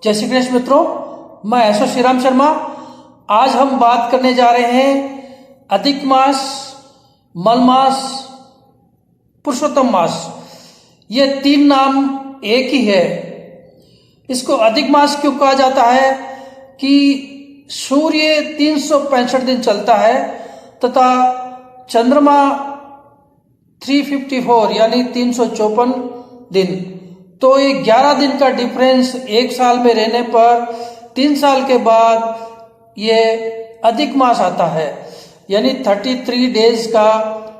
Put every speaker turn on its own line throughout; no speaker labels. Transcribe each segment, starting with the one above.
जय श्री कृष्ण मित्रों, मैं ऐसा श्री राम शर्मा। आज हम बात करने जा रहे हैं अधिक मास, मल मास, पुरुषोत्तम मास। ये तीन नाम एक ही है। इसको अधिक मास क्यों कहा जाता है कि सूर्य 365 दिन चलता है तथा चंद्रमा 354 यानी 354 दिन। तो ये 11 दिन का डिफरेंस एक साल में रहने पर 3 साल के बाद ये अधिक मास आता है, यानी 33 डेज का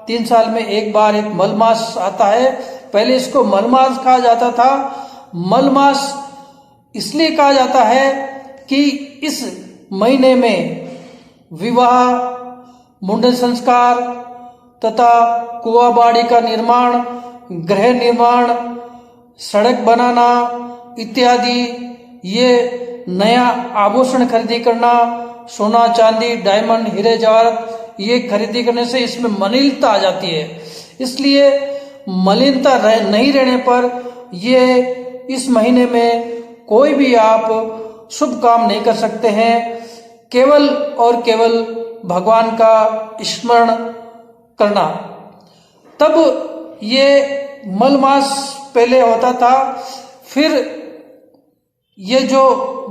3 साल में एक बार एक मल मास आता है। पहले इसको मल मास कहा जाता था। मल मास इसलिए कहा जाता है कि इस महीने में विवाह, मुंडन संस्कार तथा कुआं बाड़ी का निर्माण, गृह निर्माण, सड़क बनाना इत्यादि, ये नया आभूषण खरीदी करना, सोना चांदी डायमंड हीरे जवाहरात, ये खरीदी करने से इसमें मलिनता आ जाती है। इसलिए मलिनता नहीं रहने पर ये इस महीने में कोई भी आप शुभ काम नहीं कर सकते हैं। केवल और केवल भगवान का स्मरण करना। तब ये मल मास पहले होता था। फिर ये जो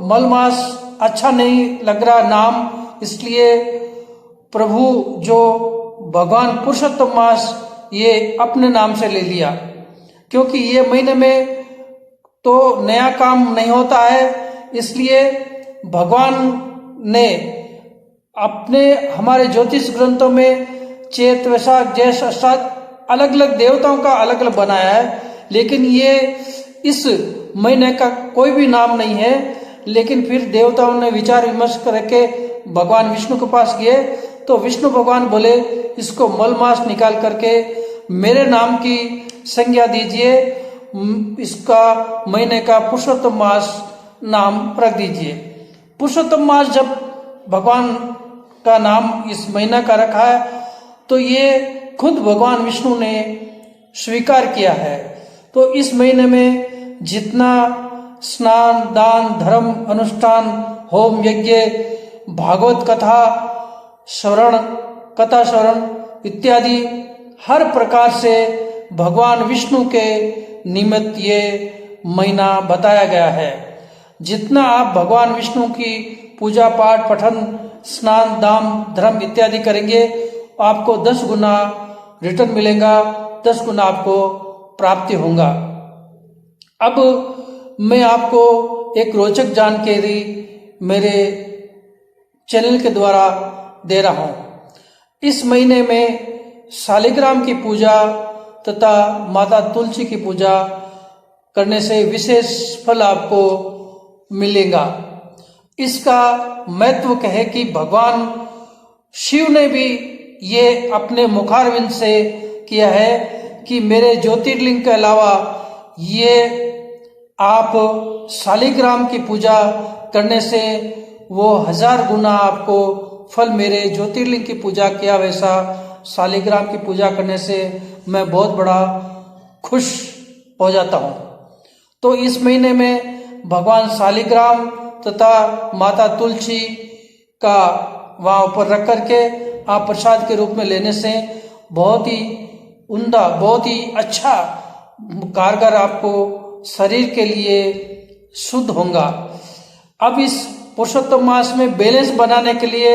मल मास अच्छा नहीं लग रहा नाम, इसलिए प्रभु जो भगवान पुरुषोत्तम मास ये अपने नाम से ले लिया, क्योंकि ये महीने में तो नया काम नहीं होता है। इसलिए भगवान ने अपने हमारे ज्योतिष ग्रंथों में चैत, वैशाख, ज्येष्ठ, आषाढ़ अलग अलग देवताओं का अलग अलग बनाया है, लेकिन ये इस महीने का कोई भी नाम नहीं है। लेकिन फिर देवताओं ने विचार विमर्श करके भगवान विष्णु के पास गए तो विष्णु भगवान बोले इसको मल मास निकाल करके मेरे नाम की संज्ञा दीजिए, इसका महीने का पुरुषोत्तम मास नाम रख दीजिए। पुरुषोत्तम मास जब भगवान का नाम इस महीना का रखा है तो ये खुद भगवान विष्णु ने स्वीकार किया है। तो इस महीने में जितना स्नान, दान, धर्म, अनुष्ठान, होम, यज्ञ, भागवत कथा श्रवण इत्यादि हर प्रकार से भगवान विष्णु के निमित्त ये महीना बताया गया है। जितना आप भगवान विष्णु की पूजा पाठ, पठन, स्नान, दान, धर्म इत्यादि करेंगे आपको 10 गुना रिटर्न मिलेगा, 10 गुना आपको प्राप्ति होगा। अब मैं आपको एक रोचक जानकारी मेरे चैनल के द्वारा दे रहा हूं। इस महीने में शालिग्राम की पूजा तथा माता तुलसी की पूजा करने से विशेष फल आपको मिलेगा। इसका महत्व है कि भगवान शिव ने भी ये अपने मुखारविंद से किया है कि मेरे ज्योतिर्लिंग के अलावा ये आप शालिग्राम की पूजा करने से वो 1000 गुना आपको फल, मेरे ज्योतिर्लिंग की पूजा किया वैसा शालिग्राम की पूजा करने से मैं बहुत बड़ा खुश हो जाता हूँ। तो इस महीने में भगवान शालिग्राम तथा माता तुलसी का वहाँ ऊपर रख करके आप प्रसाद के रूप में लेने से बहुत ही उम्दा, बहुत ही अच्छा कारगर आपको शरीर के लिए शुद्ध होगा। अब इस पुरुषोत्तम मास में बैलेंस बनाने के लिए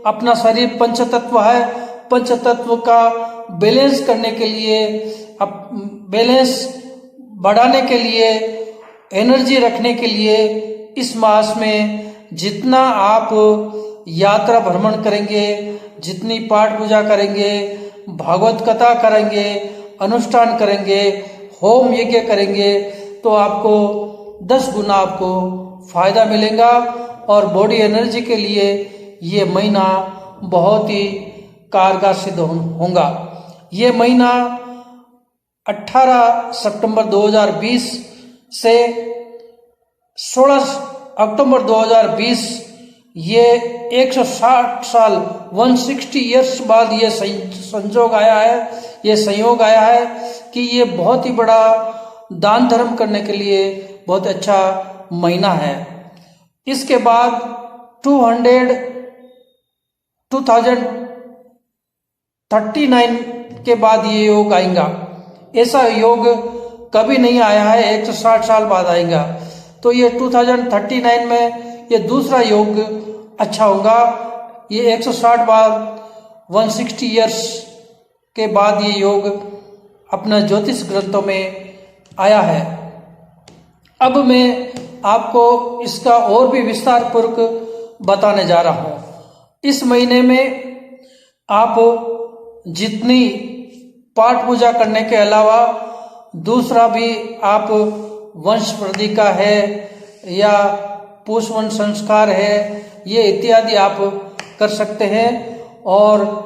अपना शरीर पंचतत्व है, पंचतत्व का बैलेंस करने के लिए, बैलेंस बढ़ाने के लिए, एनर्जी रखने के लिए इस मास में जितना आप यात्रा भ्रमण करेंगे, जितनी पाठ पूजा करेंगे, भागवत कथा करेंगे, अनुष्ठान करेंगे, होम यज्ञ करेंगे तो आपको 10 गुना आपको फायदा मिलेगा। और बॉडी एनर्जी के लिए ये महीना बहुत ही कारगर सिद्ध होगा। ये महीना 18 सितंबर 2020 से 16 अक्टूबर 2020 ये 160 साल 160 ईयर्स बाद ये संयोग आया है कि ये बहुत ही बड़ा दान धर्म करने के लिए बहुत अच्छा महीना है। इसके बाद 2039 के बाद ये योग आएगा। ऐसा योग कभी नहीं आया है, 160 साल बाद आएगा। तो ये 2039 में ये दूसरा योग अच्छा होगा। ये 160 बाद 160 ईयर्स के बाद ये योग अपना ज्योतिष ग्रंथों में आया है। अब मैं आपको इसका और भी विस्तार पूर्वक बताने जा रहा हूं। इस महीने में आप जितनी पाठ पूजा करने के अलावा दूसरा भी आप वंश वृद्धि का है या पुष्पवंश संस्कार है, ये इत्यादि आप कर सकते हैं। और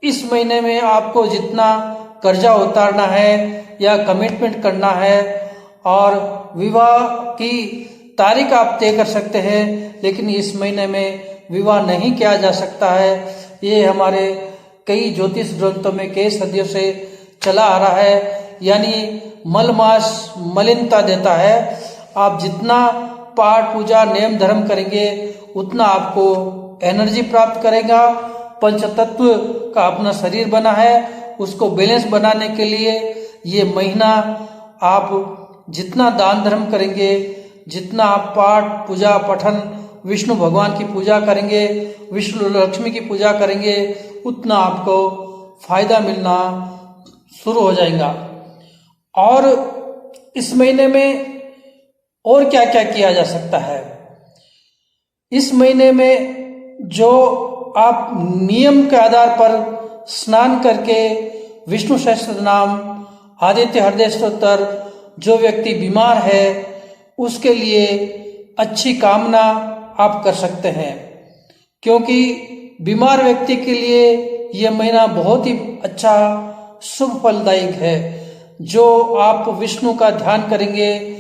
इस महीने में आपको जितना कर्जा उतारना है या कमिटमेंट करना है और विवाह की तारीख आप तय कर सकते हैं, लेकिन इस महीने में विवाह नहीं किया जा सकता है। ये हमारे कई ज्योतिष ग्रंथों में कई सदियों से चला आ रहा है, यानी मल मास मलिनता देता है। आप जितना पाठ पूजा नियम धर्म करेंगे उतना आपको एनर्जी प्राप्त करेगा। पंचतत्व का अपना शरीर बना है, उसको बैलेंस बनाने के लिए ये महीना आप जितना दान धर्म करेंगे, जितना आप पाठ पूजा पठन विष्णु भगवान की पूजा करेंगे, विष्णु लक्ष्मी की पूजा करेंगे, उतना आपको फायदा मिलना शुरू हो जाएगा। और इस महीने में और क्या क्या किया जा सकता है? इस महीने में जो आप नियम के आधार पर स्नान करके विष्णु सहस्त्र नाम, आदित्य हृदय स्तोत्र, जो व्यक्ति बीमार है उसके लिए अच्छी कामना आप कर सकते हैं, क्योंकि बीमार व्यक्ति के लिए यह महीना बहुत ही अच्छा शुभ फलदायक है। जो आप विष्णु का ध्यान करेंगे,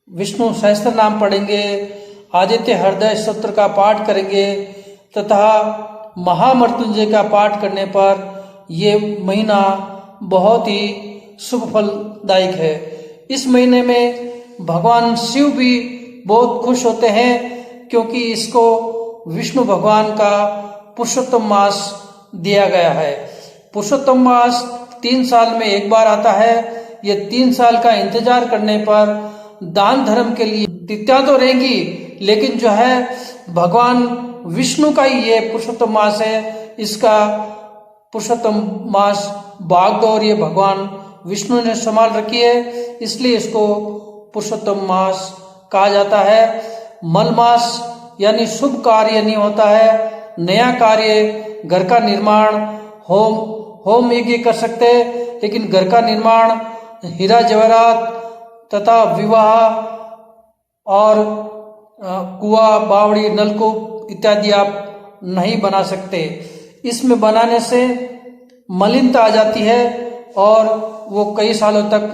विष्णु सहस्त्र नाम पढ़ेंगे, आदित्य हृदय स्तोत्र का पाठ करेंगे तथा महामृत्युंजय का पाठ करने पर यह महीना बहुत ही शुभ फलदायक है। इस महीने में भगवान शिव भी बहुत खुश होते हैं, क्योंकि इसको विष्णु भगवान का पुरुषोत्तम मास दिया गया है। पुरुषोत्तम मास 3 साल में एक बार आता है। ये 3 साल का इंतजार करने पर दान धर्म के लिए तिथियां तो रहेंगी, लेकिन जो है भगवान विष्णु का ही ये पुरुषोत्तम मास है। इसका पुरुषोत्तम मास बागडोर ये भगवान विष्णु ने संभाल रखी है, इसलिए इसको पुरुषोत्तम मास कहा जाता है। मल मास यानी शुभ कार्य नहीं होता है, नया कार्य, घर का निर्माण, होम यज्ञ कर सकते हैं, लेकिन घर का निर्माण, हीरा जवाहरात तथा विवाह और कुआं, बावड़ी, नलकूप इत्यादि आप नहीं बना सकते। इसमें बनाने से मलिनता आ जाती है और वो कई सालों तक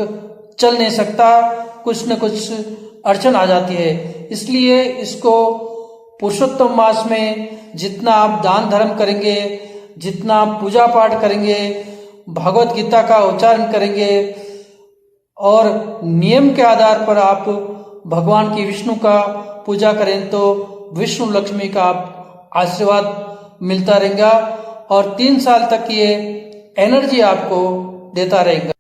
चल नहीं सकता, कुछ न कुछ अड़चन आ जाती है। इसलिए इसको पुरुषोत्तम मास में जितना आप दान धर्म करेंगे, जितना आप पूजा पाठ करेंगे, भगवत गीता का उच्चारण करेंगे और नियम के आधार पर आप भगवान की विष्णु का पूजा करें तो विष्णु लक्ष्मी का आशीर्वाद मिलता रहेगा और 3 साल तक ये एनर्जी आपको देता रहेगा।